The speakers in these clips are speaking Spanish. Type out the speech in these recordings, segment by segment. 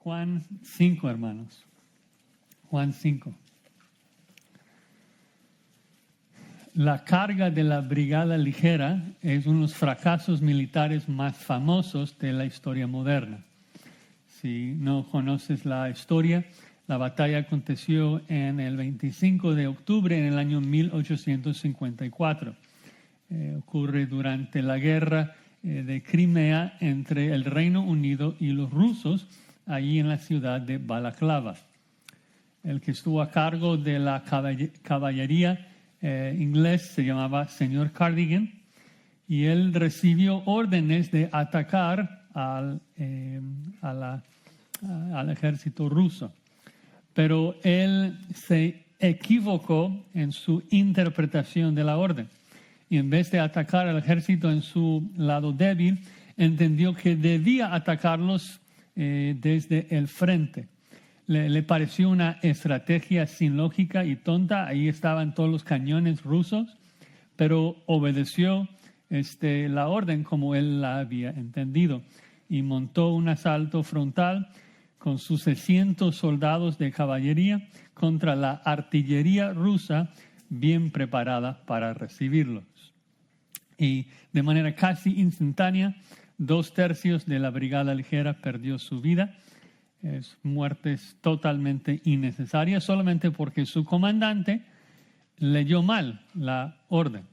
Juan 5, hermanos. Juan 5. La carga de la Brigada Ligera es uno de los fracasos militares más famosos de la historia moderna. Si no conoces la historia, la batalla aconteció en el 25 de octubre en el año 1854. Ocurre durante la guerra de Crimea entre el Reino Unido y los rusos, allí en la ciudad de Balaclava. El que estuvo a cargo de la caballería inglés se llamaba señor Cardigan, y él recibió órdenes de atacar al ejército ruso. Pero él se equivocó en su interpretación de la orden. Y en vez de atacar al ejército en su lado débil, entendió que debía atacarlos desde el frente. Le pareció una estrategia sin lógica y tonta. Ahí estaban todos los cañones rusos, pero obedeció la orden como él la había entendido y montó un asalto frontal con sus 600 soldados de caballería contra la artillería rusa bien preparada para recibirlos. Y de manera casi instantánea, 2/3 de la Brigada Ligera perdió su vida. Muertes totalmente innecesarias, solamente porque su comandante leyó mal la orden.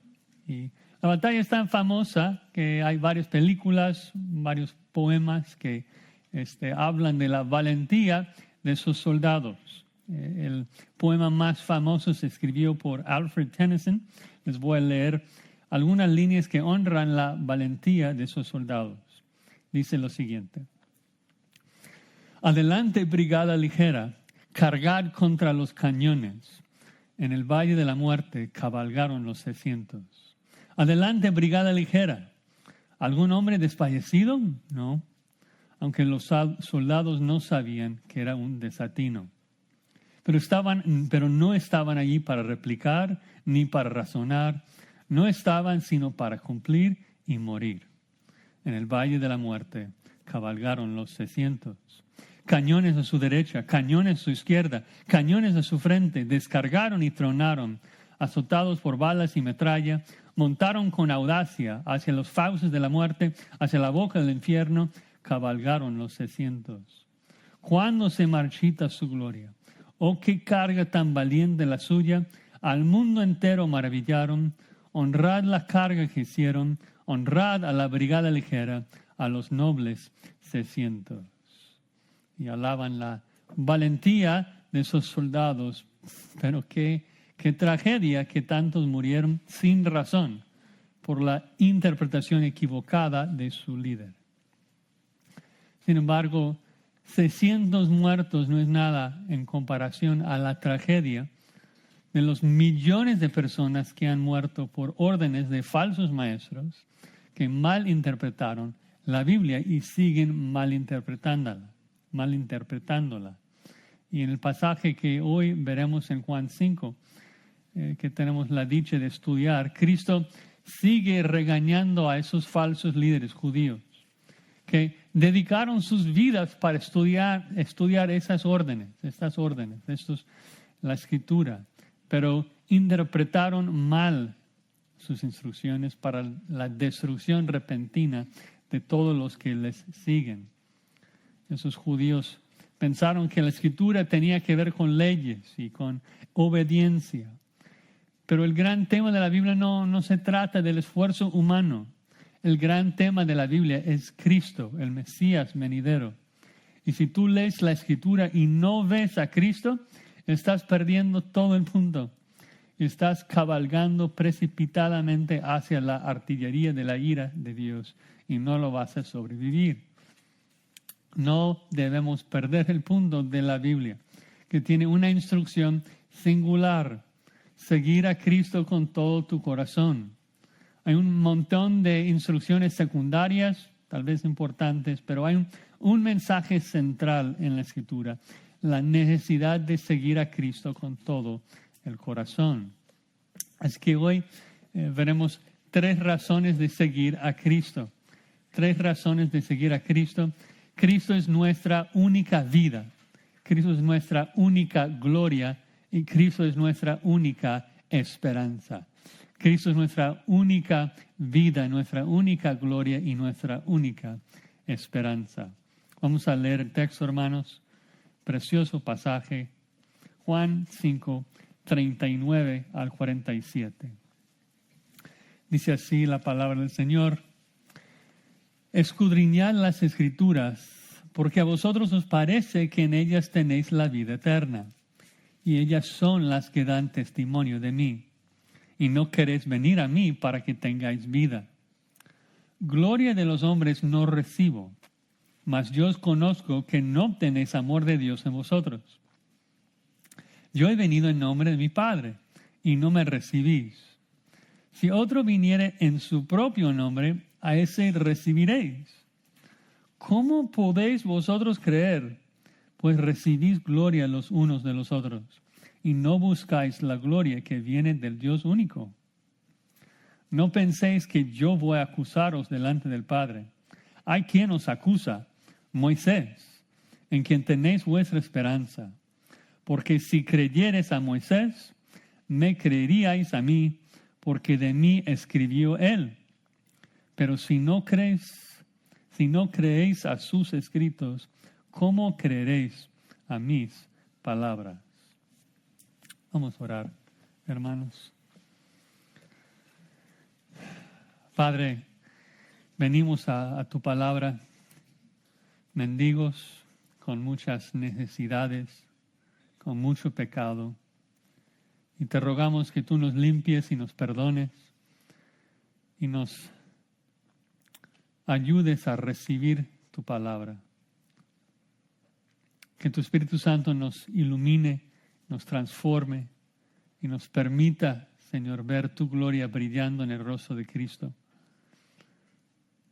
Y la batalla es tan famosa que hay varias películas, varios poemas que hablan de la valentía de esos soldados. El poema más famoso se escribió por Alfred Tennyson. Les voy a leer algunas líneas que honran la valentía de esos soldados. Dice lo siguiente: Adelante, Brigada Ligera, cargad contra los cañones. En el Valle de la Muerte cabalgaron los 600. Adelante, Brigada Ligera. ¿Algún hombre desfallecido? No, aunque los soldados no sabían que era un desatino. Pero no estaban allí para replicar ni para razonar. No estaban sino para cumplir y morir. En el Valle de la Muerte cabalgaron los 600. Cañones a su derecha, cañones a su izquierda, cañones a su frente, descargaron y tronaron, azotados por balas y metralla, montaron con audacia hacia los fauces de la muerte, hacia la boca del infierno, cabalgaron los 600. ¿Cuándo se marchita su gloria? Oh, qué carga tan valiente la suya, al mundo entero maravillaron. Honrad la carga que hicieron, honrad a la Brigada Ligera, a los nobles 600. Y alaban la valentía de esos soldados, pero qué tragedia que tantos murieron sin razón por la interpretación equivocada de su líder. Sin embargo, 600 muertos no es nada en comparación a la tragedia de los millones de personas que han muerto por órdenes de falsos maestros que malinterpretaron la Biblia y siguen malinterpretándola. Y en el pasaje que hoy veremos en Juan 5, que tenemos la dicha de estudiar, Cristo sigue regañando a esos falsos líderes judíos que dedicaron sus vidas para estudiar estas órdenes, la Escritura, pero interpretaron mal sus instrucciones para la destrucción repentina de todos los que les siguen. Esos judíos pensaron que la Escritura tenía que ver con leyes y con obediencia. Pero el gran tema de la Biblia no se trata del esfuerzo humano. El gran tema de la Biblia es Cristo, el Mesías venidero. Y si tú lees la Escritura y no ves a Cristo, estás perdiendo todo el punto. Estás cabalgando precipitadamente hacia la artillería de la ira de Dios y no lo vas a sobrevivir. No debemos perder el punto de la Biblia, que tiene una instrucción singular: seguir a Cristo con todo tu corazón. Hay un montón de instrucciones secundarias, tal vez importantes, pero hay un mensaje central en la Escritura: la necesidad de seguir a Cristo con todo el corazón. Así que hoy veremos 3 razones de seguir a Cristo. 3 razones de seguir a Cristo Cristo es nuestra única vida. Cristo es nuestra única gloria y Cristo es nuestra única esperanza. Cristo es nuestra única vida, nuestra única gloria y nuestra única esperanza. Vamos a leer el texto, hermanos. Precioso pasaje. Juan 5, 39 al 47. Dice así la palabra del Señor. Escudriñad las Escrituras, porque a vosotros os parece que en ellas tenéis la vida eterna, y ellas son las que dan testimonio de mí, y no queréis venir a mí para que tengáis vida. Gloria de los hombres no recibo, mas yo os conozco que no tenéis amor de Dios en vosotros. Yo he venido en nombre de mi Padre, y no me recibís. Si otro viniere en su propio nombre, a ese recibiréis. ¿Cómo podéis vosotros creer? Pues recibís gloria los unos de los otros, y no buscáis la gloria que viene del Dios único. No penséis que yo voy a acusaros delante del Padre. Hay quien os acusa, Moisés, en quien tenéis vuestra esperanza. Porque si creyereis a Moisés, me creeríais a mí, porque de mí escribió él. Pero si no creéis a sus escritos, ¿cómo creeréis a mis palabras? Vamos a orar, hermanos. Padre, venimos a tu palabra, mendigos, con muchas necesidades, con mucho pecado. Y te rogamos que tú nos limpies y nos perdones y nos ayudes a recibir tu palabra. Que tu Espíritu Santo nos ilumine, nos transforme y nos permita, Señor, ver tu gloria brillando en el rostro de Cristo.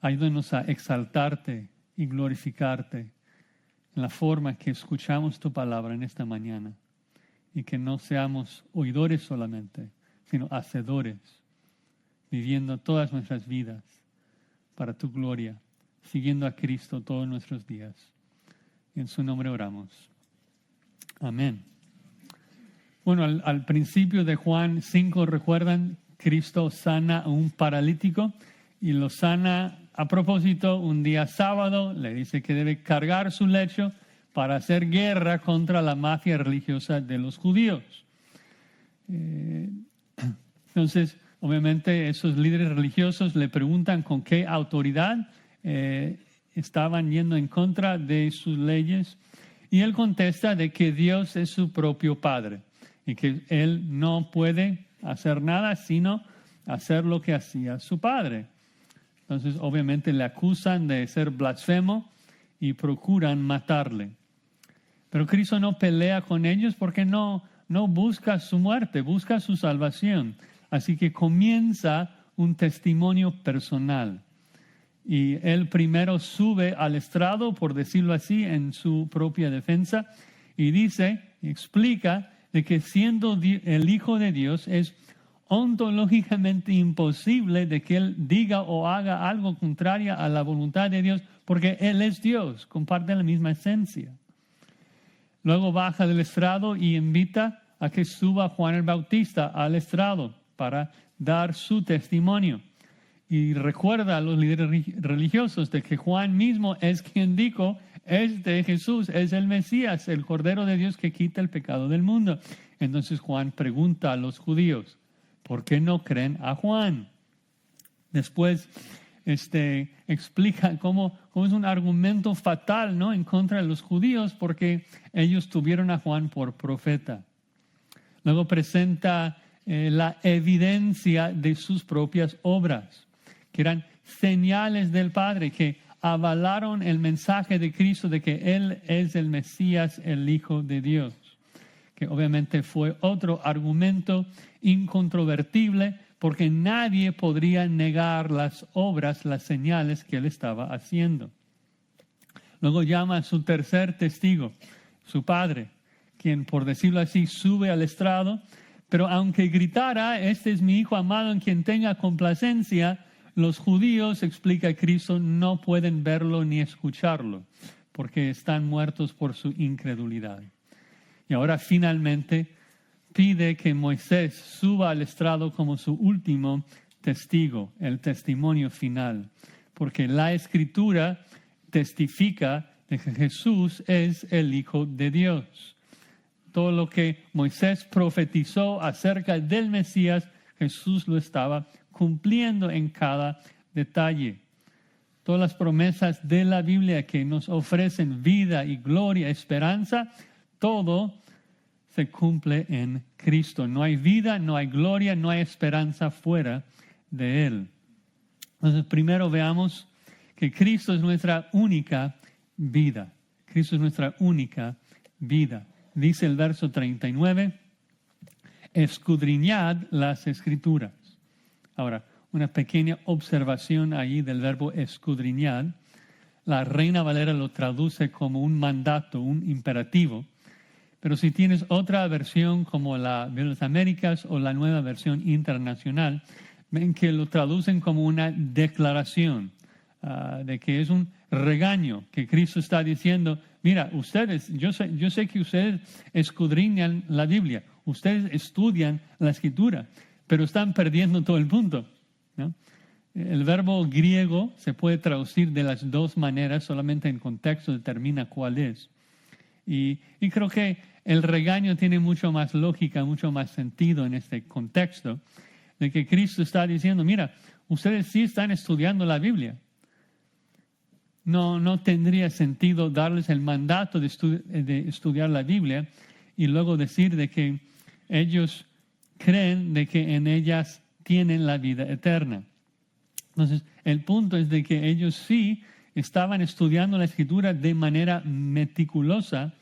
Ayúdanos a exaltarte y glorificarte en la forma que escuchamos tu palabra en esta mañana. Y que no seamos oidores solamente, sino hacedores, viviendo todas nuestras vidas para tu gloria, siguiendo a Cristo todos nuestros días. Y en su nombre oramos. Amén. Bueno, al principio de Juan 5, ¿recuerdan? Cristo sana a un paralítico y lo sana a propósito un día sábado. Le dice que debe cargar su lecho para hacer guerra contra la mafia religiosa de los judíos. Entonces, obviamente, esos líderes religiosos le preguntan con qué autoridad estaban yendo en contra de sus leyes, y él contesta de que Dios es su propio Padre y que él no puede hacer nada sino hacer lo que hacía su Padre. Entonces, obviamente, le acusan de ser blasfemo y procuran matarle. Pero Cristo no pelea con ellos porque no busca su muerte, busca su salvación. Así que comienza un testimonio personal. Y él primero sube al estrado, por decirlo así, en su propia defensa, y explica de que siendo el Hijo de Dios es ontológicamente imposible de que él diga o haga algo contrario a la voluntad de Dios, porque él es Dios, comparte la misma esencia. Luego baja del estrado y invita a que suba Juan el Bautista al estrado para dar su testimonio. Y recuerda a los líderes religiosos de que Juan mismo es quien dijo, es de Jesús, es el Mesías, el Cordero de Dios que quita el pecado del mundo. Entonces Juan pregunta a los judíos, ¿por qué no creen a Juan? Después explica cómo es un argumento fatal, ¿no?, en contra de los judíos porque ellos tuvieron a Juan por profeta. Luego presenta la evidencia de sus propias obras, que eran señales del Padre que avalaron el mensaje de Cristo de que Él es el Mesías, el Hijo de Dios, que obviamente fue otro argumento incontrovertible porque nadie podría negar las obras, las señales que Él estaba haciendo. Luego llama a su tercer testigo, su Padre, quien, por decirlo así, sube al estrado, pero aunque gritara, este es mi Hijo amado en quien tenga complacencia, los judíos, explica Cristo, no pueden verlo ni escucharlo, porque están muertos por su incredulidad. Y ahora finalmente pide que Moisés suba al estrado como su último testigo, el testimonio final, porque la Escritura testifica de que Jesús es el Hijo de Dios. Todo lo que Moisés profetizó acerca del Mesías, Jesús lo estaba cumpliendo en cada detalle. Todas las promesas de la Biblia que nos ofrecen vida y gloria, esperanza, todo se cumple en Cristo. No hay vida, no hay gloria, no hay esperanza fuera de Él. Entonces, primero veamos que Cristo es nuestra única vida. Cristo es nuestra única vida. Dice el verso 39, escudriñad las Escrituras. Ahora, una pequeña observación ahí del verbo escudriñar. La Reina Valera lo traduce como un mandato, un imperativo. Pero si tienes otra versión como la de las Américas o la Nueva Versión Internacional, ven que lo traducen como una declaración de que es un regaño, que Cristo está diciendo, mira, ustedes, yo sé que ustedes escudriñan la Biblia, ustedes estudian la Escritura, pero están perdiendo todo el punto, ¿no? El verbo griego se puede traducir de las dos maneras, solamente en contexto determina cuál es. Y creo que el regaño tiene mucho más lógica, mucho más sentido en este contexto, de que Cristo está diciendo, mira, ustedes sí están estudiando la Biblia. No tendría sentido darles el mandato de estudiar la Biblia y luego decir de que ellos creen de que en ellas tienen la vida eterna. Entonces, el punto es de que ellos sí estaban estudiando la Escritura de manera meticulosa,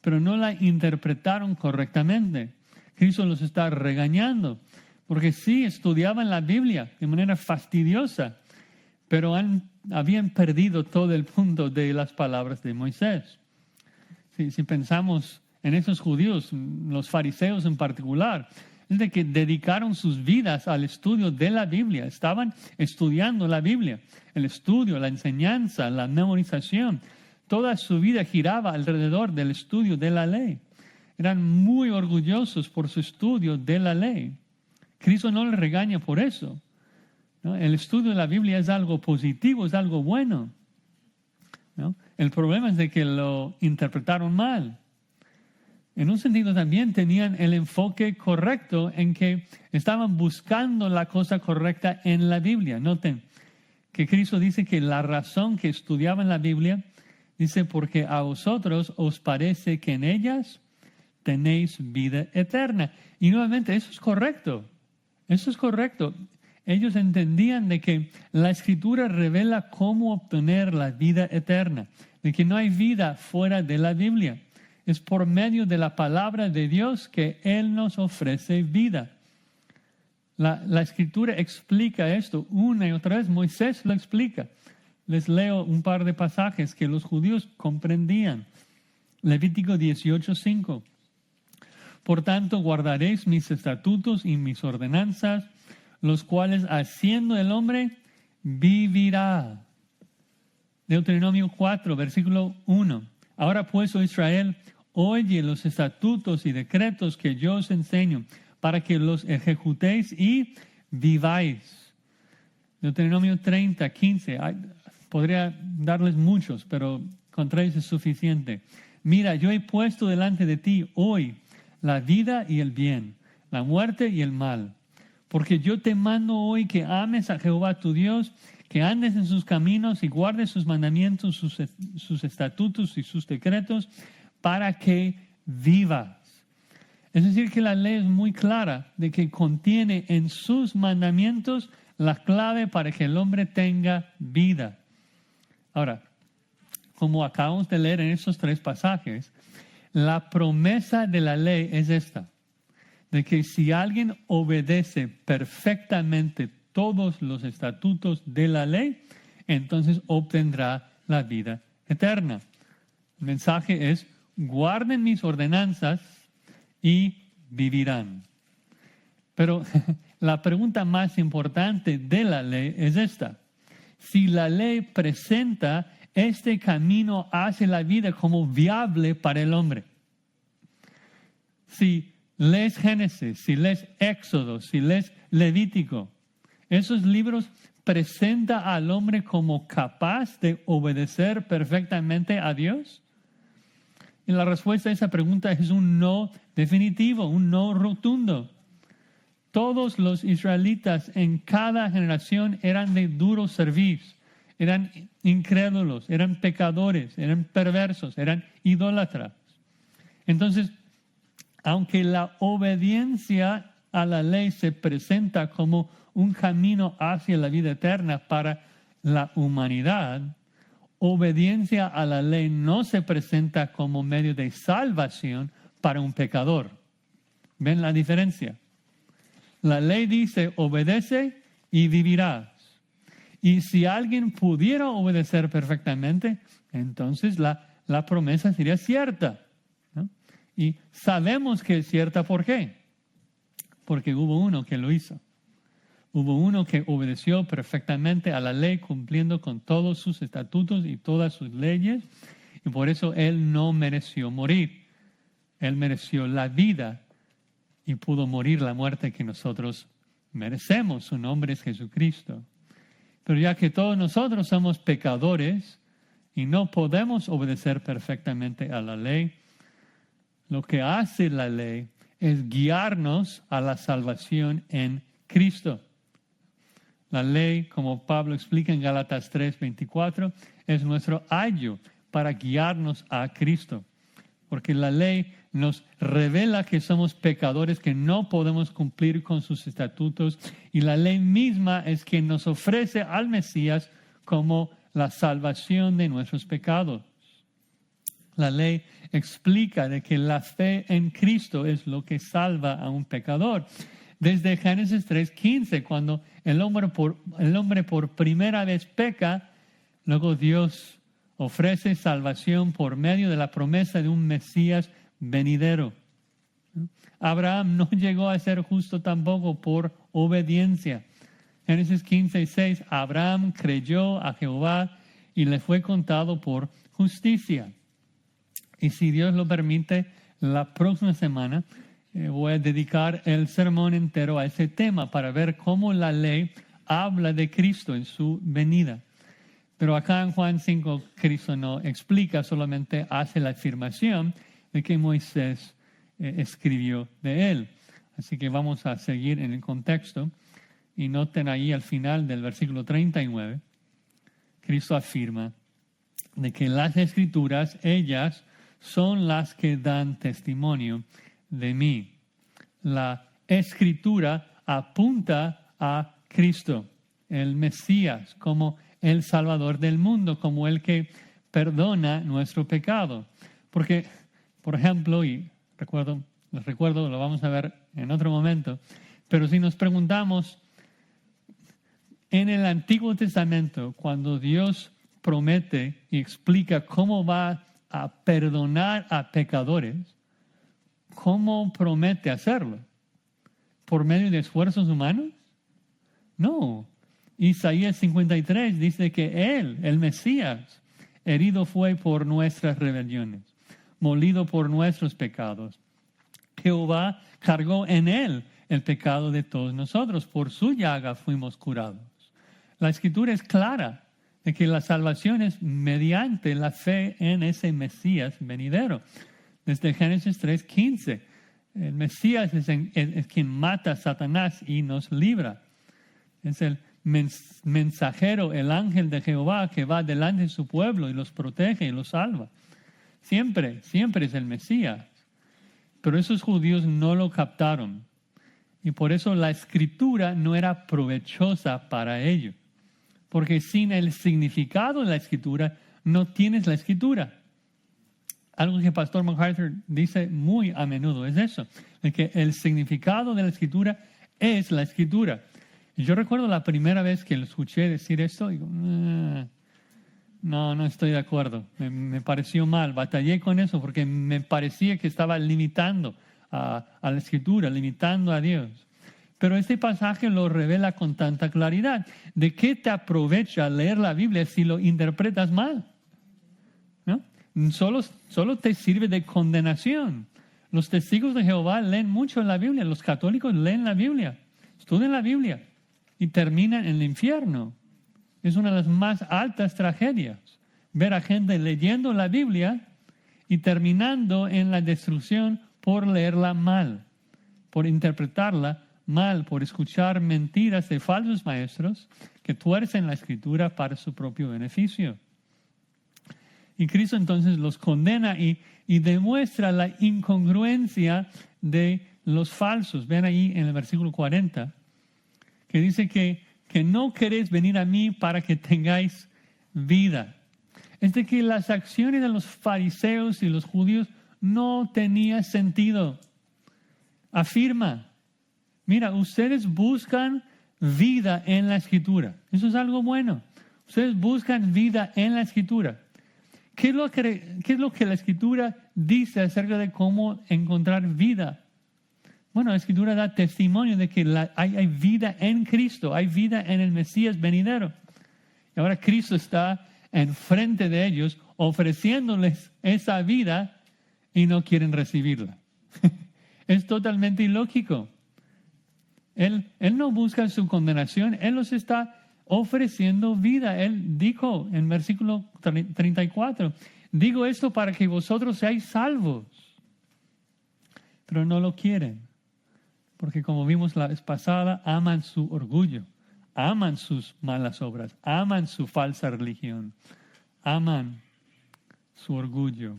pero no la interpretaron correctamente. Cristo los está regañando, porque sí estudiaban la Biblia de manera fastidiosa, pero habían perdido todo el punto de las palabras de Moisés. Si pensamos en esos judíos, los fariseos en particular, es de que dedicaron sus vidas al estudio de la Biblia. Estaban estudiando la Biblia, el estudio, la enseñanza, la memorización. Toda su vida giraba alrededor del estudio de la ley. Eran muy orgullosos por su estudio de la ley. Cristo no les regaña por eso, ¿no? El estudio de la Biblia es algo positivo, es algo bueno, ¿no? El problema es de que lo interpretaron mal. En un sentido también tenían el enfoque correcto en que estaban buscando la cosa correcta en la Biblia. Noten que Cristo dice que la razón que estudiaban la Biblia, dice, porque a vosotros os parece que en ellas tenéis vida eterna. Y nuevamente, eso es correcto. Eso es correcto. Ellos entendían de que la Escritura revela cómo obtener la vida eterna, de que no hay vida fuera de la Biblia. Es por medio de la palabra de Dios que Él nos ofrece vida. La Escritura explica esto una y otra vez. Moisés lo explica. Les leo un par de pasajes que los judíos comprendían. Levítico 18:5. Por tanto, guardaréis mis estatutos y mis ordenanzas, los cuales haciendo el hombre vivirá. Deuteronomio 4, versículo 1. Ahora pues, oh Israel, oye los estatutos y decretos que yo os enseño, para que los ejecutéis y viváis. Deuteronomio 30, 15. Podría darles muchos, pero con 3 es suficiente. Mira, yo he puesto delante de ti hoy la vida y el bien, la muerte y el mal. Porque yo te mando hoy que ames a Jehová tu Dios, que andes en sus caminos y guardes sus mandamientos, sus estatutos y sus decretos, para que vivas. Es decir, que la ley es muy clara de que contiene en sus mandamientos la clave para que el hombre tenga vida. Ahora, como acabamos de leer en estos 3 pasajes, la promesa de la ley es esta, de que si alguien obedece perfectamente todos los estatutos de la ley, entonces obtendrá la vida eterna. El mensaje es, guarden mis ordenanzas y vivirán. Pero la pregunta más importante de la ley es esta. Si la ley presenta este camino hacia la vida como viable para el hombre. Si lees Génesis, si lees Éxodo, si lees Levítico, esos libros presentan al hombre como capaz de obedecer perfectamente a Dios. Y la respuesta a esa pregunta es un no definitivo, un no rotundo. Todos los israelitas en cada generación eran de duro servicio, eran incrédulos, eran pecadores, eran perversos, eran idólatras. Entonces, aunque la obediencia a la ley se presenta como un camino hacia la vida eterna para la humanidad, obediencia a la ley no se presenta como medio de salvación para un pecador. ¿Ven la diferencia? La ley dice, obedece y vivirás. Y si alguien pudiera obedecer perfectamente, entonces la promesa sería cierta, ¿no? Y sabemos que es cierta, ¿por qué? Porque hubo uno que lo hizo. Hubo uno que obedeció perfectamente a la ley, cumpliendo con todos sus estatutos y todas sus leyes, y por eso él no mereció morir. Él mereció la vida y pudo morir la muerte que nosotros merecemos. Su nombre es Jesucristo. Pero ya que todos nosotros somos pecadores y no podemos obedecer perfectamente a la ley, lo que hace la ley es guiarnos a la salvación en Cristo. La ley, como Pablo explica en Gálatas 3:24, es nuestro ayo para guiarnos a Cristo. Porque la ley nos revela que somos pecadores, que no podemos cumplir con sus estatutos, y la ley misma es quien nos ofrece al Mesías como la salvación de nuestros pecados. La ley explica de que la fe en Cristo es lo que salva a un pecador. Desde Génesis 3:15, cuando el hombre por primera vez peca, luego Dios ofrece salvación por medio de la promesa de un Mesías venidero. Abraham no llegó a ser justo tampoco por obediencia. Génesis 15:6, Abraham creyó a Jehová y le fue contado por justicia. Y si Dios lo permite, la próxima semana voy a dedicar el sermón entero a ese tema para ver cómo la ley habla de Cristo en su venida. Pero acá en Juan 5, Cristo no explica, solamente hace la afirmación de que Moisés escribió de él. Así que vamos a seguir en el contexto. Y noten ahí al final del versículo 39, Cristo afirma de que las Escrituras, ellas son las que dan testimonio de mí. La Escritura apunta a Cristo, el Mesías, como el Salvador del mundo, como el que perdona nuestro pecado. Porque, por ejemplo, y les recuerdo, lo vamos a ver en otro momento, pero si nos preguntamos, en el Antiguo Testamento, cuando Dios promete y explica cómo va a perdonar a pecadores, ¿cómo promete hacerlo? ¿Por medio de esfuerzos humanos? No. Isaías 53 dice que Él, el Mesías, herido fue por nuestras rebeliones, molido por nuestros pecados. Jehová cargó en Él el pecado de todos nosotros. Por su llaga fuimos curados. La Escritura es clara de que la salvación es mediante la fe en ese Mesías venidero. Desde Génesis 3:15, el Mesías es quien mata a Satanás y nos libra. Es el mensajero, el ángel de Jehová que va delante de su pueblo y los protege y los salva. Siempre es el Mesías. Pero esos judíos no lo captaron. Y por eso la Escritura no era provechosa para ellos. Porque sin el significado de la Escritura, no tienes la Escritura. Algo que Pastor MacArthur dice muy a menudo es eso, de que el significado de la Escritura es la Escritura. Y yo recuerdo la primera vez que lo escuché decir esto, digo, no estoy de acuerdo, me pareció mal, batallé con eso porque me parecía que estaba limitando a la Escritura, limitando a Dios. Pero este pasaje lo revela con tanta claridad. ¿De qué te aprovecha leer la Biblia si lo interpretas mal? solo te sirve de condenación. Los testigos de Jehová leen mucho la Biblia, los católicos leen la Biblia, estudian la Biblia y terminan en el infierno. Es una de las más altas tragedias, ver a gente leyendo la Biblia y terminando en la destrucción por leerla mal, por interpretarla mal, por escuchar mentiras de falsos maestros que tuercen la Escritura para su propio beneficio. Y Cristo entonces los condena y demuestra la incongruencia de los falsos. Ven ahí en el versículo 40, que dice que no queréis venir a mí para que tengáis vida. Es de que las acciones de los fariseos y los judíos no tenían sentido. Afirma, mira, ustedes buscan vida en la Escritura. Eso es algo bueno. Ustedes buscan vida en la Escritura. ¿Qué es lo que la Escritura dice acerca de cómo encontrar vida? Bueno, la Escritura da testimonio de que hay vida en Cristo, hay vida en el Mesías venidero. Y ahora Cristo está enfrente de ellos ofreciéndoles esa vida y no quieren recibirla. Es totalmente ilógico. Él no busca su condenación, Él los está ofreciendo vida. Él dijo en versículo 34, digo esto para que vosotros seáis salvos. Pero no lo quieren, porque como vimos la vez pasada, aman su orgullo, aman sus malas obras, aman su falsa religión, aman su orgullo.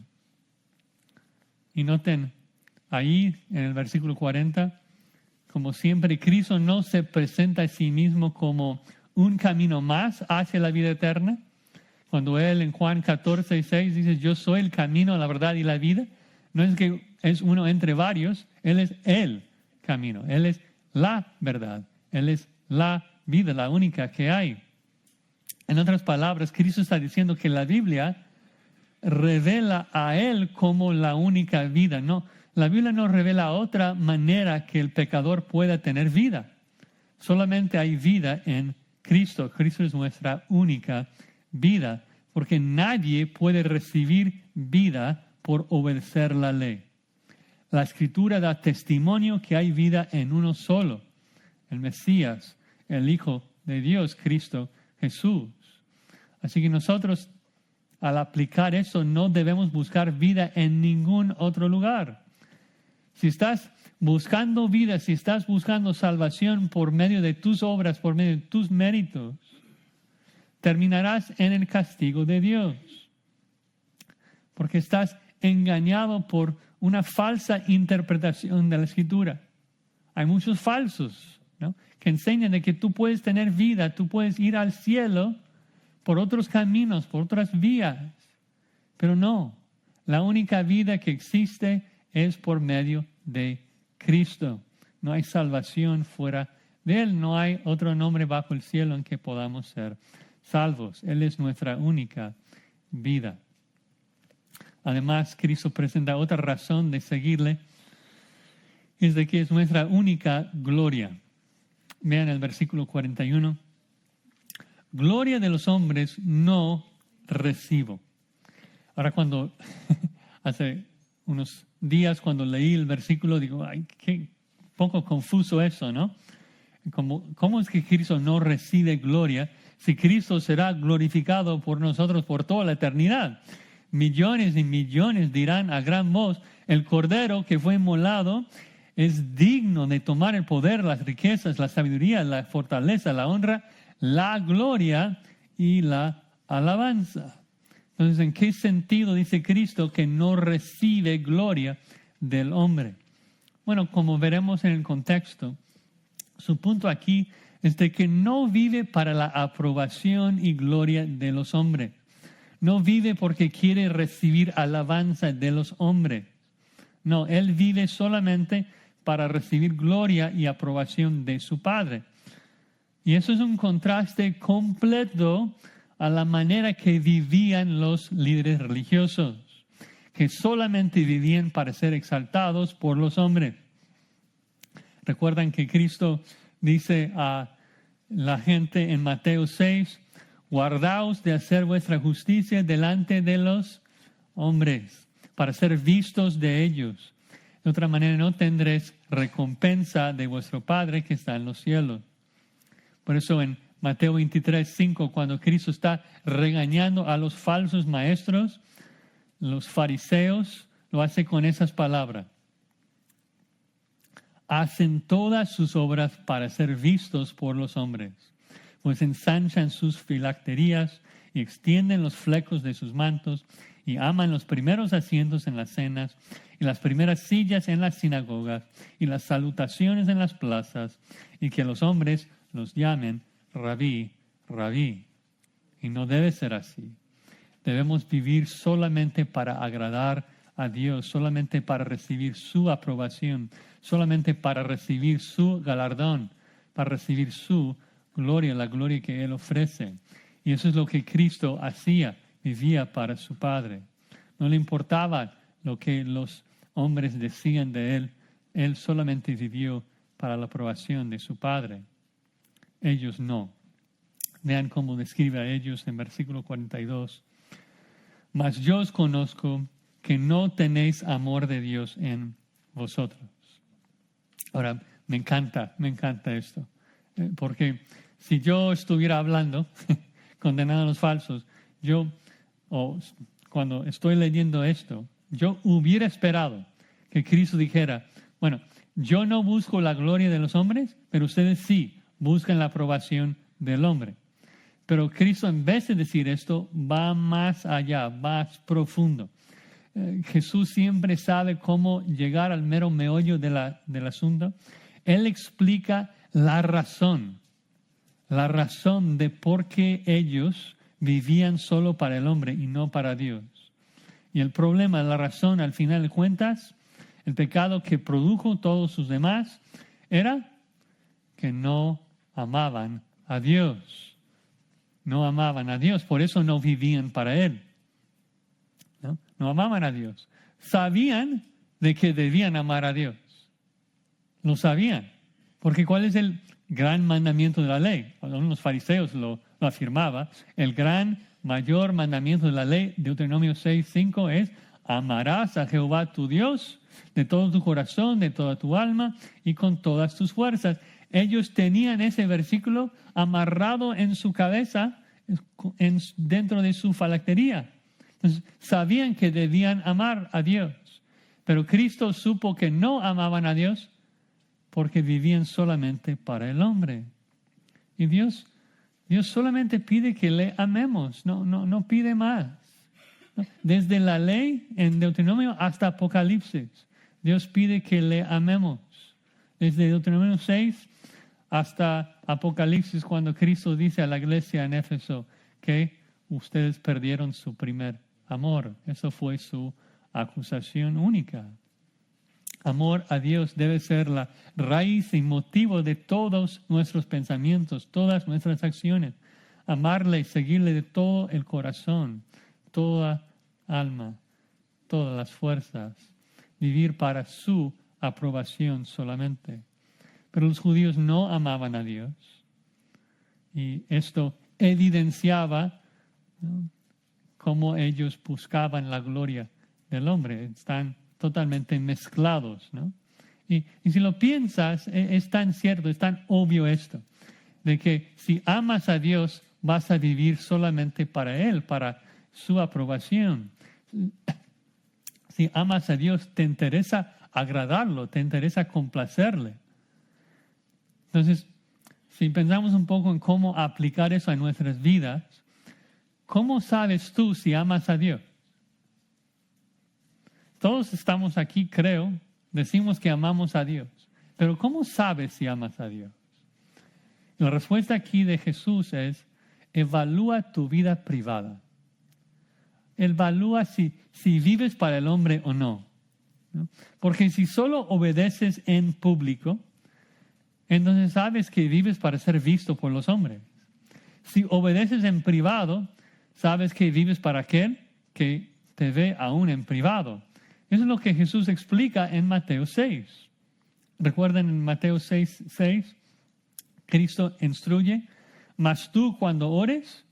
Y noten ahí en el versículo 40, como siempre, Cristo no se presenta a sí mismo como un camino más hacia la vida eterna. Cuando Él en Juan 14:6 dice, yo soy el camino, la verdad y la vida, no es que es uno entre varios, Él es el camino, Él es la verdad, Él es la vida, la única que hay. En otras palabras, Cristo está diciendo que la Biblia revela a Él como la única vida. No, la Biblia no revela otra manera que el pecador pueda tener vida. Solamente hay vida en Cristo. Cristo es nuestra única vida, porque nadie puede recibir vida por obedecer la ley. La Escritura da testimonio que hay vida en uno solo, el Mesías, el Hijo de Dios, Cristo Jesús. Así que nosotros, al aplicar eso, no debemos buscar vida en ningún otro lugar. Si estás buscando vida, si estás buscando salvación por medio de tus obras, por medio de tus méritos, terminarás en el castigo de Dios. Porque estás engañado por una falsa interpretación de la Escritura. Hay muchos falsos, ¿no?, que enseñan de que tú puedes tener vida, tú puedes ir al cielo por otros caminos, por otras vías. Pero no, la única vida que existe es por medio de Cristo. No hay salvación fuera de Él, no hay otro nombre bajo el cielo en que podamos ser salvos. Él es nuestra única vida. Además, Cristo presenta otra razón de seguirle, es de que es nuestra única gloria. Vean el versículo 41. Gloria de los hombres no recibo. Ahora cuando, hace unos días cuando leí el versículo, digo, ay, qué poco confuso eso, ¿no? ¿Cómo es que Cristo no recibe gloria si Cristo será glorificado por nosotros por toda la eternidad? Millones y millones dirán a gran voz, el Cordero que fue inmolado es digno de tomar el poder, las riquezas, la sabiduría, la fortaleza, la honra, la gloria y la alabanza. Entonces, ¿en qué sentido dice Cristo que no recibe gloria del hombre? Bueno, como veremos en el contexto, su punto aquí es de que no vive para la aprobación y gloria de los hombres. No vive porque quiere recibir alabanza de los hombres. No, Él vive solamente para recibir gloria y aprobación de su Padre. Y eso es un contraste completo a la manera que vivían los líderes religiosos, que solamente vivían para ser exaltados por los hombres. Recuerdan que Cristo dice a la gente en Mateo 6, guardaos de hacer vuestra justicia delante de los hombres, para ser vistos de ellos. De otra manera no tendréis recompensa de vuestro Padre que está en los cielos. Por eso en Mateo 23:5, cuando Cristo está regañando a los falsos maestros, los fariseos, lo hace con esas palabras. Hacen todas sus obras para ser vistos por los hombres, pues ensanchan sus filacterías y extienden los flecos de sus mantos y aman los primeros asientos en las cenas y las primeras sillas en las sinagogas y las salutaciones en las plazas y que los hombres los llamen Rabí, Rabí. Y no debe ser así. Debemos vivir solamente para agradar a Dios, solamente para recibir su aprobación, solamente para recibir su galardón, para recibir su gloria, la gloria que Él ofrece. Y eso es lo que Cristo hacía, vivía para su Padre. No le importaba lo que los hombres decían de Él, Él solamente vivió para la aprobación de su Padre. Ellos no. Vean cómo describe a ellos en versículo 42. Mas yo os conozco que no tenéis amor de Dios en vosotros. Ahora, me encanta esto. Porque si yo estuviera hablando, condenando a los falsos, cuando estoy leyendo esto, yo hubiera esperado que Cristo dijera, bueno, yo no busco la gloria de los hombres, pero ustedes sí buscan la aprobación del hombre. Pero Cristo, en vez de decir esto, va más allá, más profundo. Jesús siempre sabe cómo llegar al mero meollo del asunto. Él explica la razón de por qué ellos vivían solo para el hombre y no para Dios. Y el problema, la razón, al final de cuentas, el pecado que produjo todos sus demás, era que no amaban a Dios. No amaban a Dios, por eso no vivían para Él. No amaban a Dios. Sabían de que debían amar a Dios. Lo sabían. Porque ¿cuál es el gran mandamiento de la ley? Los fariseos lo afirmaban. El mayor mandamiento de la ley, Deuteronomio 6:5, es: amarás a Jehová tu Dios de todo tu corazón, de toda tu alma y con todas tus fuerzas. Ellos tenían ese versículo amarrado en su cabeza, dentro de su filactería. Entonces, sabían que debían amar a Dios. Pero Cristo supo que no amaban a Dios porque vivían solamente para el hombre. Y Dios solamente pide que le amemos, no pide más. Desde la ley en Deuteronomio hasta Apocalipsis, Dios pide que le amemos. Desde Deuteronomio 6 hasta Apocalipsis, cuando Cristo dice a la iglesia en Éfeso que ustedes perdieron su primer amor. Eso fue su acusación única. Amor a Dios debe ser la raíz y motivo de todos nuestros pensamientos, todas nuestras acciones. Amarle y seguirle de todo el corazón, toda alma, todas las fuerzas. Vivir para su aprobación solamente. Pero los judíos no amaban a Dios. Y esto evidenciaba, ¿no?, cómo ellos buscaban la gloria del hombre. Están totalmente mezclados, ¿no? Y si lo piensas, es tan cierto, es tan obvio esto, de que si amas a Dios, vas a vivir solamente para Él, para su aprobación. Si amas a Dios, te interesa agradarlo, te interesa complacerle. Entonces, si pensamos un poco en cómo aplicar eso a nuestras vidas, ¿cómo sabes tú si amas a Dios? Todos estamos aquí, creo, decimos que amamos a Dios, pero ¿cómo sabes si amas a Dios? La respuesta aquí de Jesús es: evalúa tu vida privada. Evalúa si vives para el hombre o no, ¿no? Porque si solo obedeces en público, entonces sabes que vives para ser visto por los hombres. Si obedeces en privado, sabes que vives para aquel que te ve aún en privado. Eso es lo que Jesús explica en Mateo 6. Recuerden, en Mateo 6:6, Cristo instruye: mas tú, cuando ores,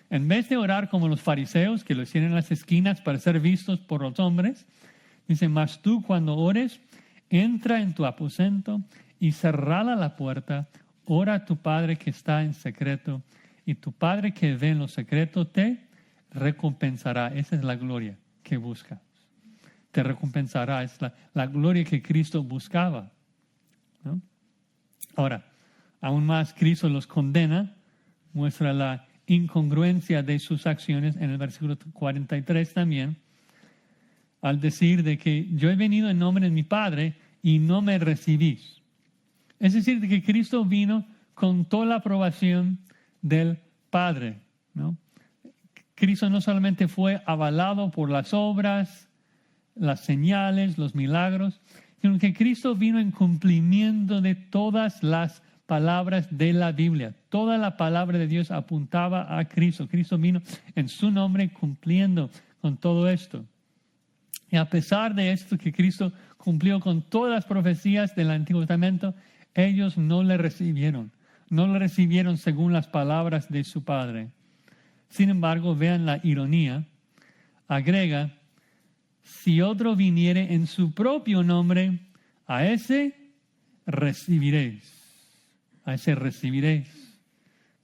en vez de orar como los fariseos, que lo hacían en las esquinas para ser vistos por los hombres, dice, mas tú cuando ores, entra en tu aposento y cerrada la puerta, ora a tu Padre que está en secreto, y tu Padre que ve en lo secreto te recompensará. Esa es la gloria que buscas. Te recompensará. Es la gloria que Cristo buscaba, ¿no? Ahora, aún más Cristo los condena, muestra la incongruencia de sus acciones en el versículo 43 también, al decir de que yo he venido en nombre de mi Padre y no me recibís. Es decir, de que Cristo vino con toda la aprobación del Padre, ¿no? Cristo no solamente fue avalado por las obras, las señales, los milagros, sino que Cristo vino en cumplimiento de todas las palabras de la Biblia. Toda la palabra de Dios apuntaba a Cristo. Cristo vino en su nombre cumpliendo con todo esto. Y a pesar de esto, que Cristo cumplió con todas las profecías del Antiguo Testamento, ellos no le recibieron. No le recibieron según las palabras de su Padre. Sin embargo, vean la ironía. Agrega, si otro viniere en su propio nombre, a ese recibiréis. A ese recibiréis.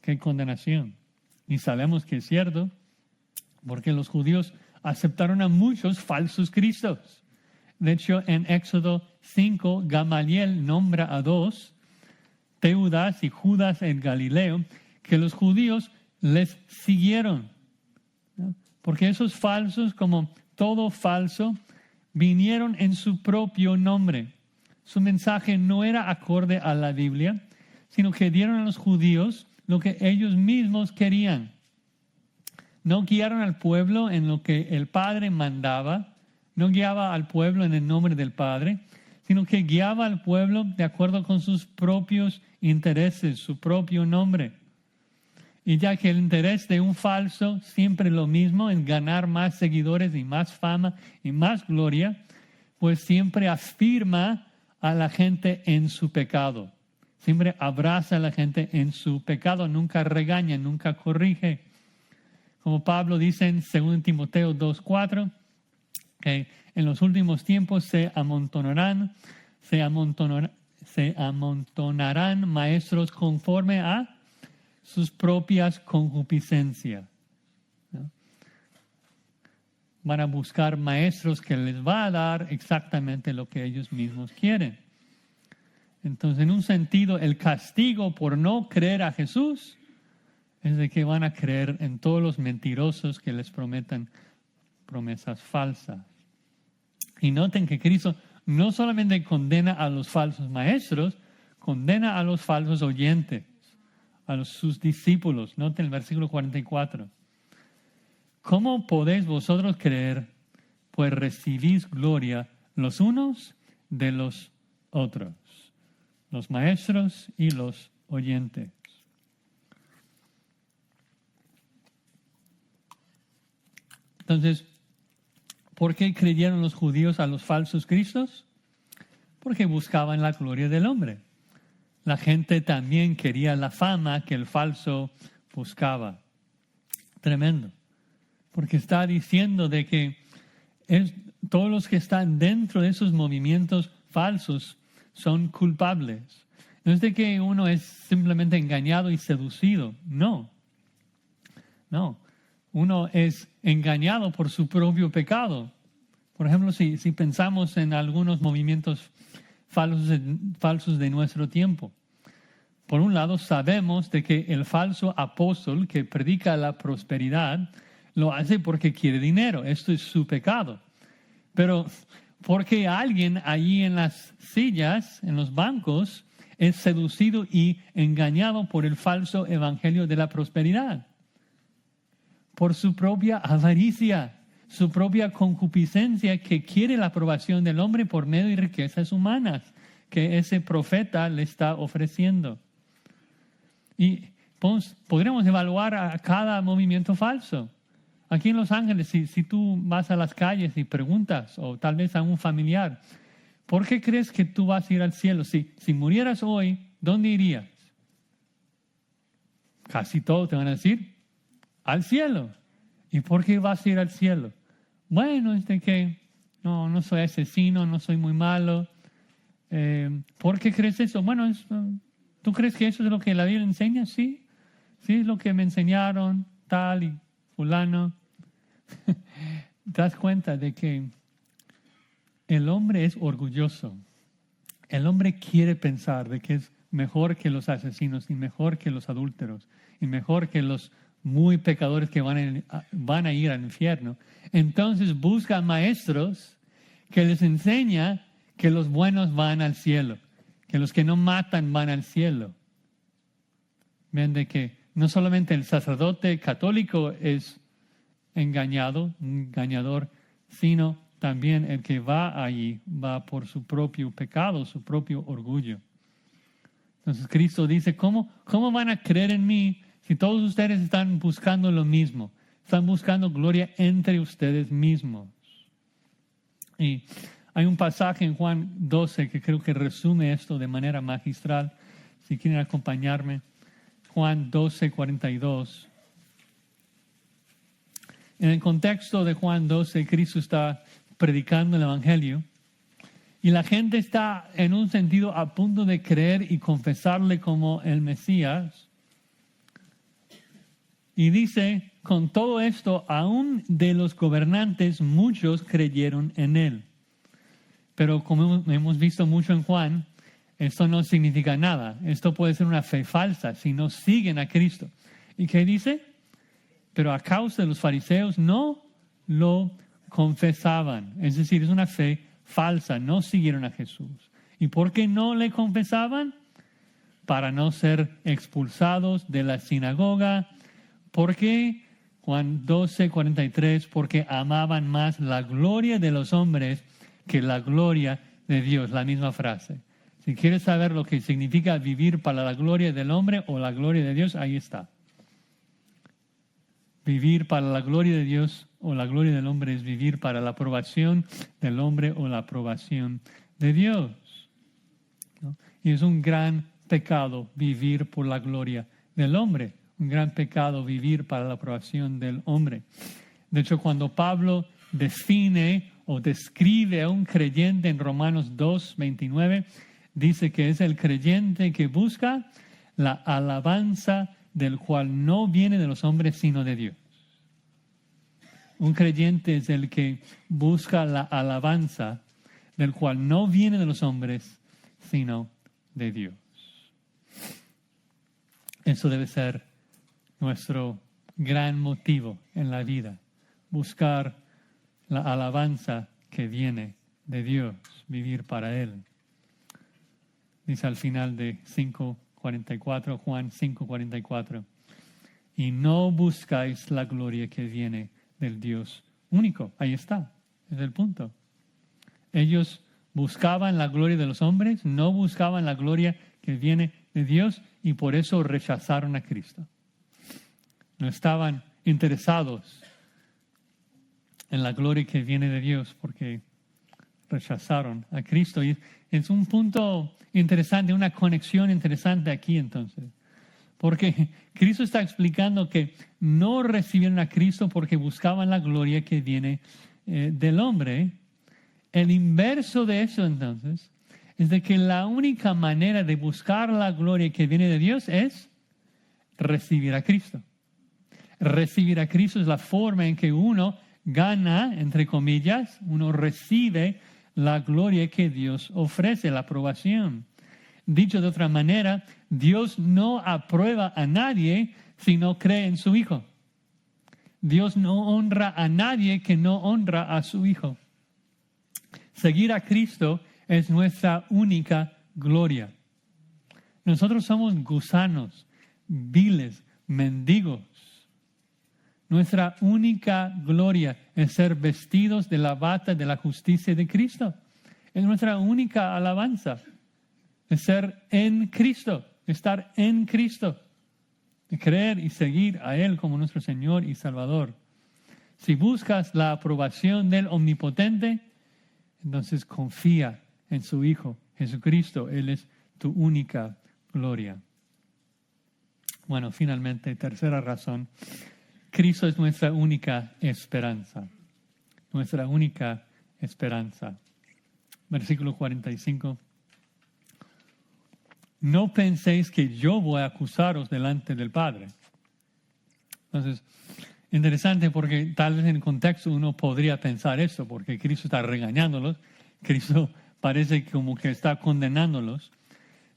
¡Qué condenación! Y sabemos que es cierto, porque los judíos aceptaron a muchos falsos cristos. De hecho, en Éxodo 5, Gamaliel nombra a dos, Teudas y Judas el Galileo, que los judíos les siguieron, ¿no? Porque esos falsos, como todo falso, vinieron en su propio nombre. Su mensaje no era acorde a la Biblia, sino que dieron a los judíos lo que ellos mismos querían. No guiaron al pueblo en lo que el Padre mandaba, no guiaba al pueblo en el nombre del Padre, sino que guiaba al pueblo de acuerdo con sus propios intereses, su propio nombre. Y ya que el interés de un falso siempre es lo mismo, en ganar más seguidores y más fama y más gloria, pues siempre afirma a la gente en su pecado. Siempre abraza a la gente en su pecado, nunca regaña, nunca corrige. Como Pablo dice en 2 Timoteo 2:4, que en los últimos tiempos se amontonarán maestros conforme a sus propias concupiscencias, ¿no? Van a buscar maestros que les va a dar exactamente lo que ellos mismos quieren. Entonces, en un sentido, el castigo por no creer a Jesús es de que van a creer en todos los mentirosos que les prometan promesas falsas. Y noten que Cristo no solamente condena a los falsos maestros, condena a los falsos oyentes, a sus discípulos. Noten el versículo 44. ¿Cómo podéis vosotros creer, pues recibís gloria los unos de los otros? Los maestros y los oyentes. Entonces, ¿por qué creyeron los judíos a los falsos cristos? Porque buscaban la gloria del hombre. La gente también quería la fama que el falso buscaba. Tremendo. Porque está diciendo de que todos los que están dentro de esos movimientos falsos son culpables. No es de que uno es simplemente engañado y seducido. No. Uno es engañado por su propio pecado. Por ejemplo, si pensamos en algunos movimientos falsos de nuestro tiempo. Por un lado, sabemos de que el falso apóstol que predica la prosperidad lo hace porque quiere dinero. Esto es su pecado. Pero porque alguien allí en las sillas, en los bancos, es seducido y engañado por el falso evangelio de la prosperidad. Por su propia avaricia, su propia concupiscencia que quiere la aprobación del hombre por medio de riquezas humanas que ese profeta le está ofreciendo. Y podremos evaluar a cada movimiento falso. Aquí en Los Ángeles, si tú vas a las calles y preguntas, o tal vez a un familiar, ¿por qué crees que tú vas a ir al cielo? Si murieras hoy, ¿dónde irías? Casi todos te van a decir, al cielo. ¿Y por qué vas a ir al cielo? Bueno, es de que no soy asesino, no soy muy malo. ¿Por qué crees eso? Bueno, ¿tú crees que eso es lo que la Biblia enseña? Sí, sí es lo que me enseñaron, tal y fulano. Te das cuenta de que el hombre es orgulloso. El hombre quiere pensar de que es mejor que los asesinos y mejor que los adúlteros y mejor que los muy pecadores que van a ir al infierno. Entonces busca maestros que les enseña que los buenos van al cielo, que los que no matan van al cielo. Ven de que no solamente el sacerdote católico es engañador, sino también el que va allí va por su propio pecado, su propio orgullo. Entonces Cristo dice, ¿cómo van a creer en mí si todos ustedes están buscando lo mismo? Están buscando gloria entre ustedes mismos. Y hay un pasaje en Juan 12 que creo que resume esto de manera magistral. Si quieren acompañarme, Juan 12, 42. En el contexto de Juan 12, Cristo está predicando el Evangelio y la gente está en un sentido a punto de creer y confesarle como el Mesías. Y dice, con todo esto, aún de los gobernantes, muchos creyeron en él. Pero como hemos visto mucho en Juan, esto no significa nada. Esto puede ser una fe falsa si no siguen a Cristo. ¿Y qué dice? Pero a causa de los fariseos no lo confesaban. Es decir, es una fe falsa. No siguieron a Jesús. ¿Y por qué no le confesaban? Para no ser expulsados de la sinagoga. ¿Por qué? Juan 12, 43, porque amaban más la gloria de los hombres que la gloria de Dios. La misma frase. Si quieres saber lo que significa vivir para la gloria del hombre o la gloria de Dios, ahí está. Vivir para la gloria de Dios o la gloria del hombre es vivir para la aprobación del hombre o la aprobación de Dios, ¿no? Y es un gran pecado vivir por la gloria del hombre. Un gran pecado vivir para la aprobación del hombre. De hecho, cuando Pablo define o describe a un creyente en Romanos 2, 29, dice que es el creyente que busca la alabanza del cual no viene de los hombres, sino de Dios. Un creyente es el que busca la alabanza del cual no viene de los hombres, sino de Dios. Eso debe ser nuestro gran motivo en la vida. Buscar la alabanza que viene de Dios, vivir para Él. Dice al final de 5:44, Juan 5:44, y no buscáis la gloria que viene del Dios único. Ahí está, es el punto. Ellos buscaban la gloria de los hombres, no buscaban la gloria que viene de Dios y por eso rechazaron a Cristo. No estaban interesados en la gloria que viene de Dios porque rechazaron a Cristo. Y es un punto interesante, una conexión interesante aquí entonces. Porque Cristo está explicando que no recibieron a Cristo porque buscaban la gloria que viene del hombre. El inverso de eso entonces es de que la única manera de buscar la gloria que viene de Dios es recibir a Cristo. Recibir a Cristo es la forma en que uno gana, entre comillas, uno recibe la gloria que Dios ofrece, la aprobación. Dicho de otra manera, Dios no aprueba a nadie si no cree en su Hijo. Dios no honra a nadie que no honra a su Hijo. Seguir a Cristo es nuestra única gloria. Nosotros somos gusanos, viles, mendigos. Nuestra única gloria es ser vestidos de la bata de la justicia de Cristo. Es nuestra única alabanza. Es ser en Cristo, estar en Cristo. De creer y seguir a Él como nuestro Señor y Salvador. Si buscas la aprobación del Omnipotente, entonces confía en su Hijo, Jesucristo. Él es tu única gloria. Bueno, finalmente, tercera razón. Cristo es nuestra única esperanza. Nuestra única esperanza. Versículo 45. No penséis que yo voy a acusaros delante del Padre. Entonces, interesante porque tal vez en el contexto uno podría pensar eso, porque Cristo está regañándolos. Cristo parece como que está condenándolos.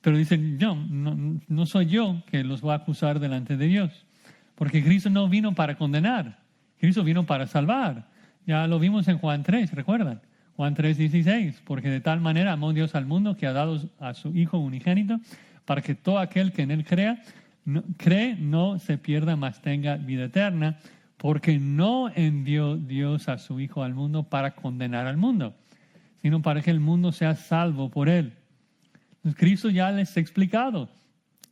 Pero dicen, no soy yo que los voy a acusar delante de Dios. Porque Cristo no vino para condenar. Cristo vino para salvar. Ya lo vimos en Juan 3, ¿recuerdan? Juan 3:16. Porque de tal manera amó Dios al mundo que ha dado a su Hijo unigénito para que todo aquel que en Él cree no se pierda, mas tenga vida eterna. Porque no envió Dios a su Hijo al mundo para condenar al mundo, sino para que el mundo sea salvo por Él. Entonces, Cristo ya les ha explicado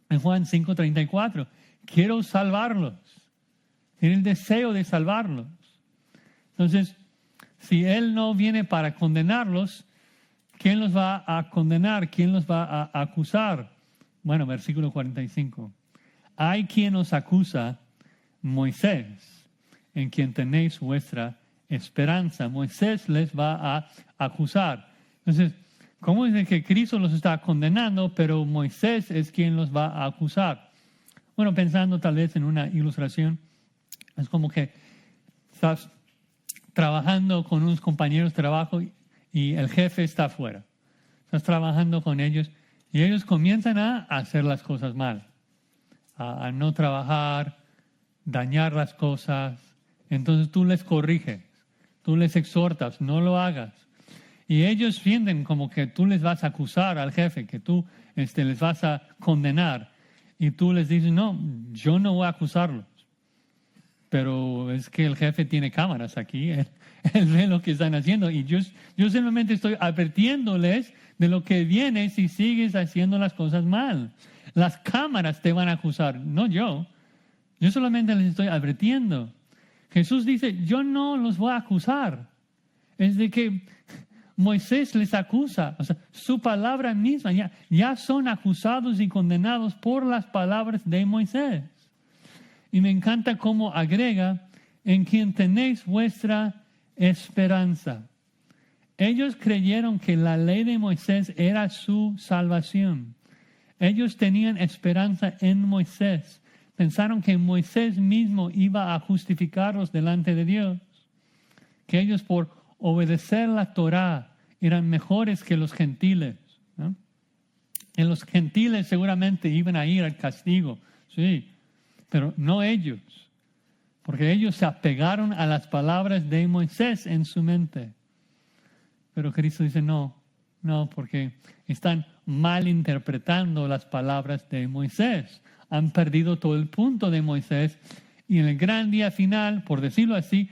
en Juan 5:34, quiero salvarlos. Tiene el deseo de salvarlos. Entonces, si Él no viene para condenarlos, ¿quién los va a condenar? ¿Quién los va a acusar? Bueno, versículo 45. Hay quien os acusa, Moisés, en quien tenéis vuestra esperanza. Moisés les va a acusar. Entonces, ¿cómo es que Cristo los está condenando, pero Moisés es quien los va a acusar? Bueno, pensando tal vez en una ilustración, es como que estás trabajando con unos compañeros de trabajo y el jefe está afuera. Estás trabajando con ellos y ellos comienzan a hacer las cosas mal, a no trabajar, dañar las cosas. Entonces tú les corriges, tú les exhortas, no lo hagas. Y ellos sienten como que tú les vas a acusar al jefe, que tú les vas a condenar. Y tú les dices, no, yo no voy a acusarlos. Pero es que el jefe tiene cámaras aquí, él ve lo que están haciendo. Y yo simplemente estoy advirtiéndoles de lo que viene si sigues haciendo las cosas mal. Las cámaras te van a acusar, no yo. Yo solamente les estoy advirtiendo. Jesús dice, yo no los voy a acusar. Es de que Moisés les acusa. O sea, su palabra misma, ya son acusados y condenados por las palabras de Moisés. Y me encanta cómo agrega, en quien tenéis vuestra esperanza. Ellos creyeron que la ley de Moisés era su salvación. Ellos tenían esperanza en Moisés. Pensaron que Moisés mismo iba a justificarlos delante de Dios. Que ellos por obedecer la Torá eran mejores que los gentiles, ¿no? En los gentiles seguramente iban a ir al castigo, sí, pero no ellos. Porque ellos se apegaron a las palabras de Moisés en su mente. Pero Cristo dice no, porque están malinterpretando las palabras de Moisés. Han perdido todo el punto de Moisés. Y en el gran día final, por decirlo así,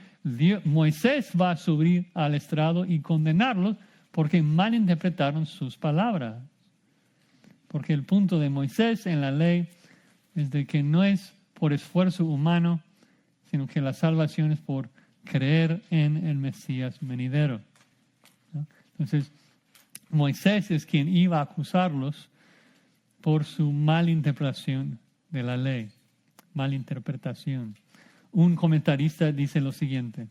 Moisés va a subir al estrado y condenarlos porque malinterpretaron sus palabras. Porque el punto de Moisés en la ley es de que no es por esfuerzo humano, sino que la salvación es por creer en el Mesías venidero, ¿no? Entonces, Moisés es quien iba a acusarlos por su malinterpretación de la ley. Malinterpretación. Un comentarista dice lo siguiente: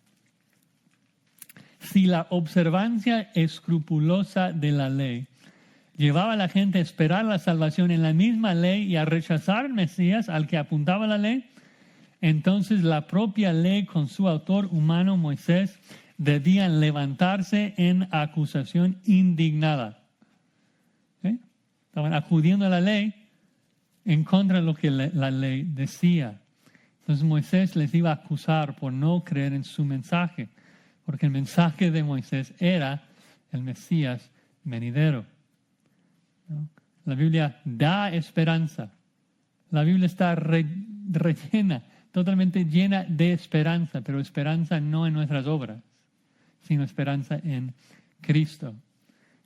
si la observancia escrupulosa de la ley llevaba a la gente a esperar la salvación en la misma ley y a rechazar al Mesías al que apuntaba la ley, entonces la propia ley con su autor humano Moisés debían levantarse en acusación indignada. ¿Sí? Estaban acudiendo a la ley en contra de lo que la ley decía. Entonces Moisés les iba a acusar por no creer en su mensaje, porque el mensaje de Moisés era el Mesías venidero, ¿no? La Biblia da esperanza. La Biblia está rellena, totalmente llena de esperanza, pero esperanza no en nuestras obras, sino esperanza en Cristo.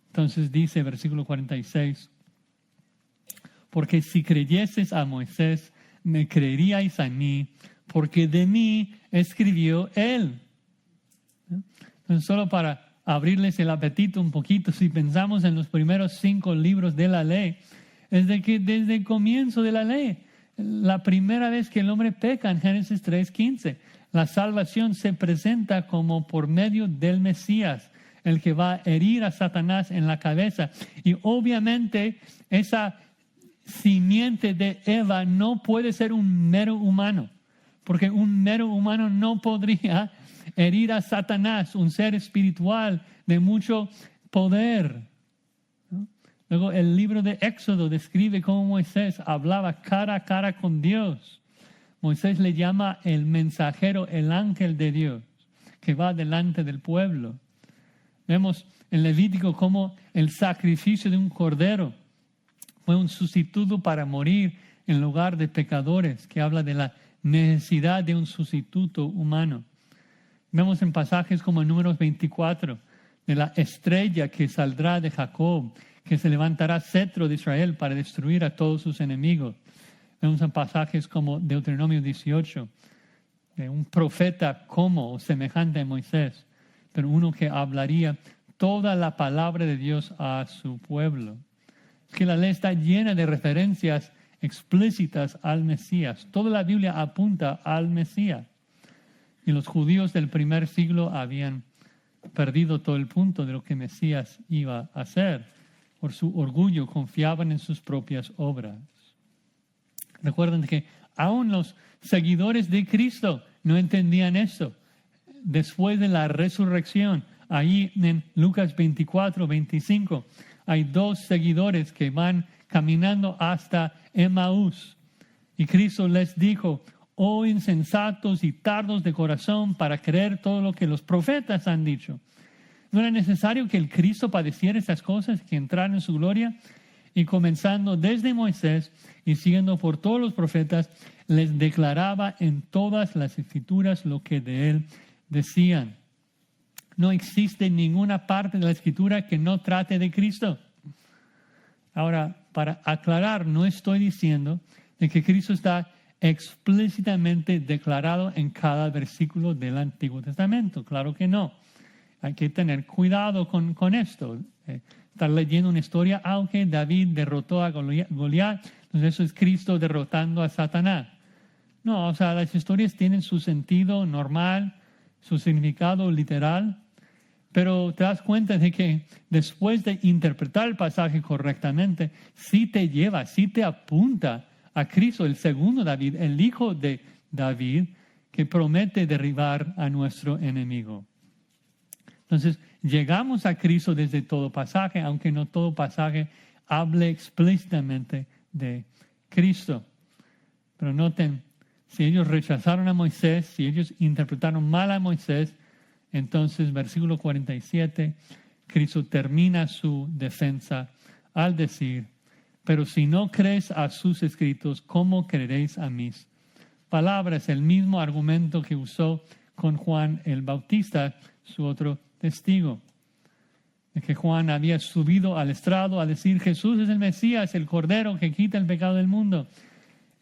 Entonces dice versículo 46, porque si creyeseis a Moisés, me creeríais a mí, porque de mí escribió él. Entonces, solo para abrirles el apetito un poquito, si pensamos en los primeros 5 libros de la ley, es de que desde el comienzo de la ley, la primera vez que el hombre peca en Génesis 3:15. La salvación se presenta como por medio del Mesías, el que va a herir a Satanás en la cabeza. Y obviamente esa simiente de Eva no puede ser un mero humano, porque un mero humano no podría herir a Satanás, un ser espiritual de mucho poder, ¿no? Luego el libro de Éxodo describe cómo Moisés hablaba cara a cara con Dios. Moisés le llama el mensajero, el ángel de Dios, que va delante del pueblo. Vemos en Levítico cómo el sacrificio de un cordero fue un sustituto para morir en lugar de pecadores, que habla de la necesidad de un sustituto humano. Vemos en pasajes como en Números 24, de la estrella que saldrá de Jacob, que se levantará cetro de Israel para destruir a todos sus enemigos. Vemos en pasajes como Deuteronomio 18, de un profeta como o semejante a Moisés, pero uno que hablaría toda la palabra de Dios a su pueblo. Que la ley está llena de referencias explícitas al Mesías. Toda la Biblia apunta al Mesías. Y los judíos del primer siglo habían perdido todo el punto de lo que Mesías iba a hacer. Por su orgullo confiaban en sus propias obras. Recuerden que aún los seguidores de Cristo no entendían eso. Después de la resurrección, ahí en Lucas 24:25, hay dos seguidores que van caminando hasta Emaús. Y Cristo les dijo: oh insensatos y tardos de corazón para creer todo lo que los profetas han dicho. ¿No era necesario que el Cristo padeciera esas cosas, que entrara en su gloria? Y comenzando desde Moisés y siguiendo por todos los profetas, les declaraba en todas las escrituras lo que de él decían. No existe ninguna parte de la escritura que no trate de Cristo. Ahora, para aclarar, no estoy diciendo de que Cristo está explícitamente declarado en cada versículo del Antiguo Testamento. Claro que no. Hay que tener cuidado con esto. Estar leyendo una historia, aunque David derrotó a Goliat, entonces eso es Cristo derrotando a Satanás. No, o sea, las historias tienen su sentido normal, su significado literal, pero te das cuenta de que después de interpretar el pasaje correctamente, sí te lleva, sí te apunta a Cristo, el segundo David, el hijo de David, que promete derribar a nuestro enemigo. Entonces, llegamos a Cristo desde todo pasaje, aunque no todo pasaje hable explícitamente de Cristo. Pero noten, si ellos rechazaron a Moisés, si ellos interpretaron mal a Moisés, entonces, versículo 47, Cristo termina su defensa al decir: pero si no crees a sus escritos, ¿cómo creeréis a mis palabras? El mismo argumento que usó con Juan el Bautista, su otro testigo, de que Juan había subido al estrado a decir: Jesús es el Mesías, el Cordero que quita el pecado del mundo.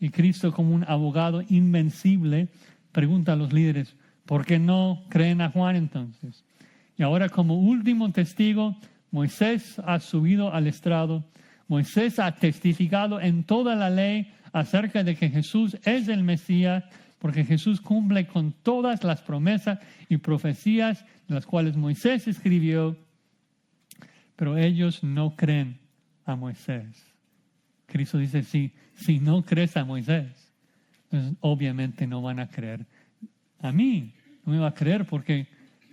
Y Cristo, como un abogado invencible, pregunta a los líderes: ¿por qué no creen a Juan entonces? Y ahora, como último testigo, Moisés ha subido al estrado. Moisés ha testificado en toda la ley acerca de que Jesús es el Mesías, porque Jesús cumple con todas las promesas y profecías de las cuales Moisés escribió, pero ellos no creen a Moisés. Cristo dice: si no crees a Moisés, entonces obviamente no van a creer a mí. No me va a creer porque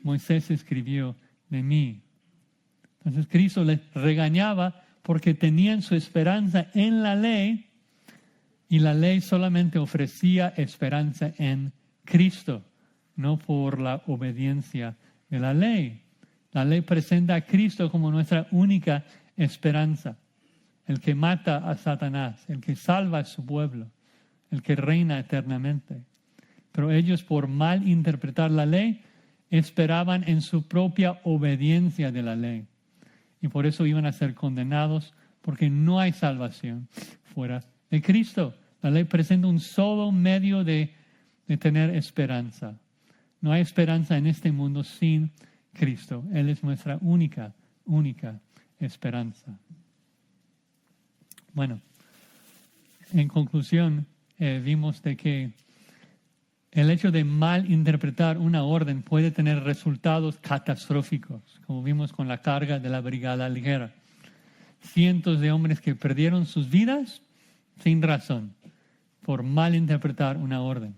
Moisés escribió de mí. Entonces Cristo les regañaba porque tenían su esperanza en la ley, y la ley solamente ofrecía esperanza en Cristo, no por la obediencia de la ley. La ley presenta a Cristo como nuestra única esperanza, el que mata a Satanás, el que salva a su pueblo, el que reina eternamente. Pero ellos, por mal interpretar la ley, esperaban en su propia obediencia de la ley. Y por eso iban a ser condenados, porque no hay salvación fuera de Cristo. La ley presenta un solo medio de tener esperanza. No hay esperanza en este mundo sin Cristo. Él es nuestra única esperanza. Bueno, en conclusión, vimos de que el hecho de mal interpretar una orden puede tener resultados catastróficos, como vimos con la carga de la brigada ligera. Cientos de hombres que perdieron sus vidas sin razón por mal interpretar una orden.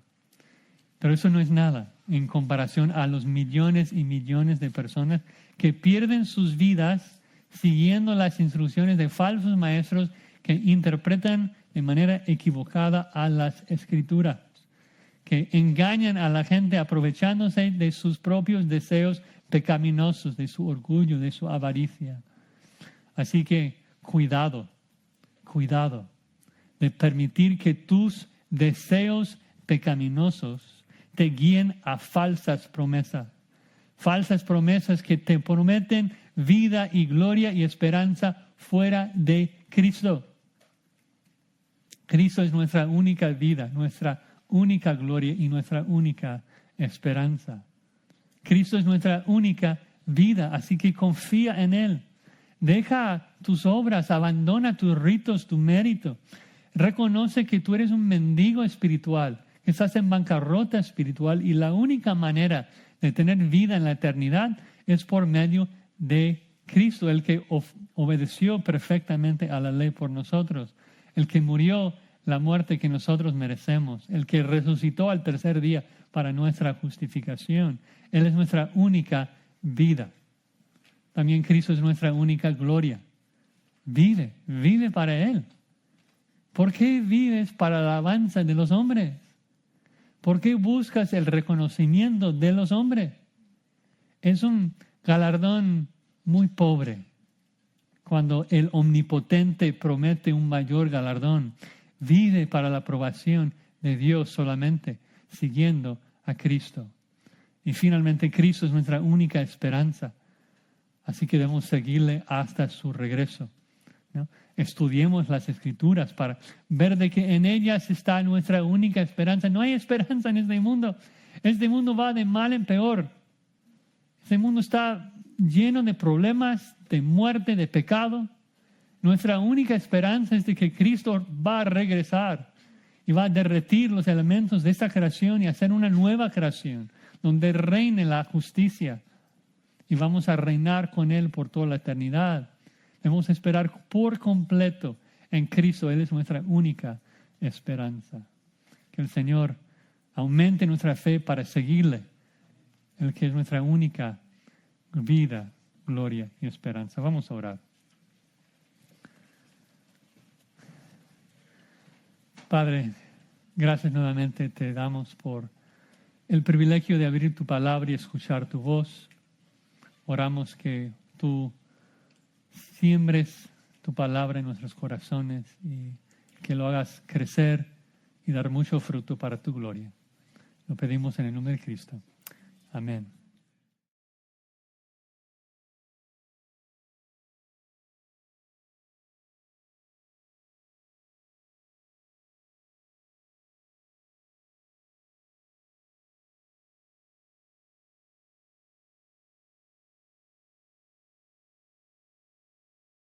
Pero eso no es nada en comparación a los millones y millones de personas que pierden sus vidas siguiendo las instrucciones de falsos maestros que interpretan de manera equivocada a las Escrituras, que engañan a la gente aprovechándose de sus propios deseos pecaminosos, de su orgullo, de su avaricia. Así que cuidado de permitir que tus deseos pecaminosos te guíen a falsas promesas que te prometen vida y gloria y esperanza fuera de Cristo. Cristo es nuestra única vida, nuestra única gloria y nuestra única esperanza. Cristo es nuestra única vida, así que confía en Él. Deja tus obras, abandona tus ritos, tu mérito. Reconoce que tú eres un mendigo espiritual, que estás en bancarrota espiritual y la única manera de tener vida en la eternidad es por medio de Cristo, el que obedeció perfectamente a la ley por nosotros, el que murió la muerte que nosotros merecemos, el que resucitó al tercer día para nuestra justificación. Él es nuestra única vida. También Cristo es nuestra única gloria. Vive para Él. ¿Por qué vives para la alabanza de los hombres? ¿Por qué buscas el reconocimiento de los hombres? Es un galardón muy pobre cuando el Omnipotente promete un mayor galardón. Vive para la aprobación de Dios solamente, siguiendo a Cristo. Y finalmente, Cristo es nuestra única esperanza. Así que debemos seguirle hasta su regreso, ¿no? Estudiemos las Escrituras para ver de que en ellas está nuestra única esperanza. No hay esperanza en este mundo. Este mundo va de mal en peor. Este mundo está lleno de problemas, de muerte, de pecado. Nuestra única esperanza es de que Cristo va a regresar y va a derretir los elementos de esta creación y hacer una nueva creación donde reine la justicia y vamos a reinar con Él por toda la eternidad. Debemos esperar por completo en Cristo. Él es nuestra única esperanza. Que el Señor aumente nuestra fe para seguirle, el que es nuestra única vida, gloria y esperanza. Vamos a orar. Padre, gracias nuevamente te damos por el privilegio de abrir tu palabra y escuchar tu voz. Oramos que tú siembres tu palabra en nuestros corazones y que lo hagas crecer y dar mucho fruto para tu gloria. Lo pedimos en el nombre de Cristo. Amén.